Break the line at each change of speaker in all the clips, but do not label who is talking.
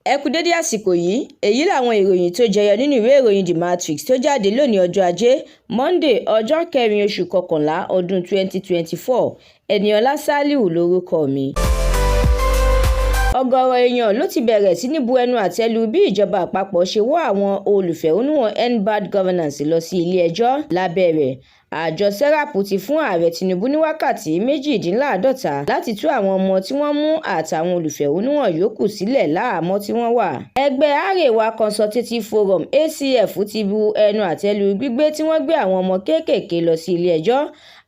Ẹ kú dédé àsìkò yìí, èyí làwọn ìròyìn tó jẹyọ nínú ìwé ìròyìn The Matrix tó jáde lónìí ọjọ́ Ajé, Monday ọjọ́ 4 oṣù kọkànlá ọdún 2024. Ẹniọlá Sálíù lórúkọ mi. Ọ̀gọ̀rọ̀ èèyàn ló ti bẹ̀rẹ̀ sí ní bu ẹnu àtẹ́ lu bí ìjọba àpapọ̀ ṣe wọ́ àwọn olùfẹ̀hónúhàn End Bad Governance lọ sí ilé-ẹjọ́. Lábẹ́ rẹ̀, àjọ SERAP ti fún ààrẹ Tinubu ní wákàtí 48 láti tú àwọn ọmọ tí wọ́n mú àtàwọn olùfẹ̀hónúhàn yòókù sílẹ̀ láhàámọ́ tí wọ́n wà. Ẹgbẹ́ Arewa Consultative Forum (ACF) ti bu ẹnu àtẹ́ lu gbígbé tí wọ́n gbé àwọn ọmọ kéékèèké lọ sí ilé-ẹjọ́.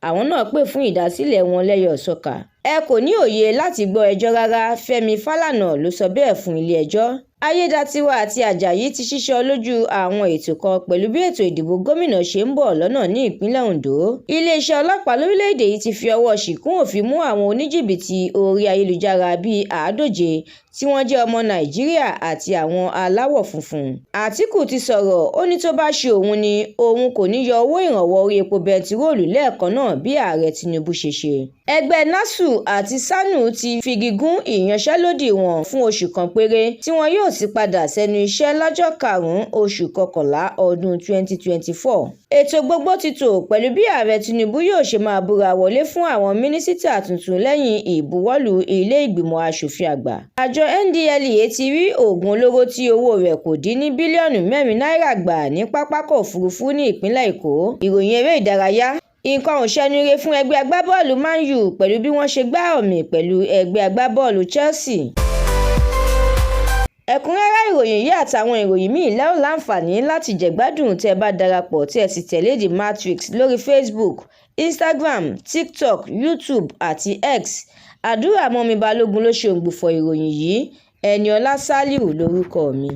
Àwọn náà pè fún ìdásílẹ̀ wọn lẹ́yọ-ò-ṣọ́ká. Ẹ kò ní òye láti gbọ́ ẹjọ́ rárá, Fẹ́mi Fálànà ló sọ bẹ́ẹ̀ fún ilé-ẹjọ́. Ayédatiwa àti Àjàyí ti ṣíṣọ lójú àwọn ètò kan pẹ̀lú bí ètò ìdìbò gómìnà ṣe ń bọ̀ lọ́nà ní ìpínlẹ̀ Ondo. Iléeṣẹ́ ọlọ́pàá lórílẹ̀‐èdè yìí ti fi ọwọ́ ṣìkún òfin mú àwọn oníjìbìtì orí ayélujára bíi 140 tí wọ́n jẹ́ ọmọ Nàìjíríà àti àwọn aláwọ̀ funfun. Àtíkù ti sọ̀rọ̀, ó ní tó bá ṣe òun ni òun kò ní yọ owó ìrànwọ́ orí epo bẹntiróòlù lẹ́ẹ̀kan náà bí ààrẹ Tinubu ṣe ṣe. Ẹgbẹ́ NASU àti SANU ti figi gún ìyanṣẹ́lódì wọn fún oṣù kan péré tí wọn yóò sì padà sẹ́nu iṣẹ́ lọ́jọ́ 5 oṣù kọkànlá ọdún 2024. Ètò gbogbo ti tò pẹ̀lú bí ààrẹ Tinubu yóò ṣe máa búra wọlé fún àwọn mínísítà tuntun lẹ́yìn ìbuwọ́lù ilé ìgbìmọ̀ aṣòfin àgbà. Àjọ NDLEA ti rí oògùn olóró tí owó rẹ̀ kò dín ní bílíọ̀nù 4 náírà gbà ní pápákọ̀ òfurufú ní ìpínlẹ̀ Èkó. Ìròyìn eré ìdárayá. Nǹkan ò ṣẹnure fún ẹgbẹ́ agbábọ́ọ̀lù Man U pẹ̀lú bí wọ́n ṣe gbá ọ̀mì pẹ̀lú ẹgbẹ́ agbábọ́ọ̀lù Chelsea. Ẹ̀kúnrẹ́rẹ́ ìròyìn yìí àtàwọn ìròyìn míì lẹ́ ó láǹfààní láti jẹ̀gbádùn tẹ́ ẹ bá darapọ̀ tí ẹ sì tẹ̀lé The Matrix lórí Facebook, Instagram, TikTok, YouTube àti X. Àdúrà mọ́mi Balógun ló ṣe òǹgbùfọ̀ ìròyìn yìí. Ẹniọlá Sálíù lórúkọ mi.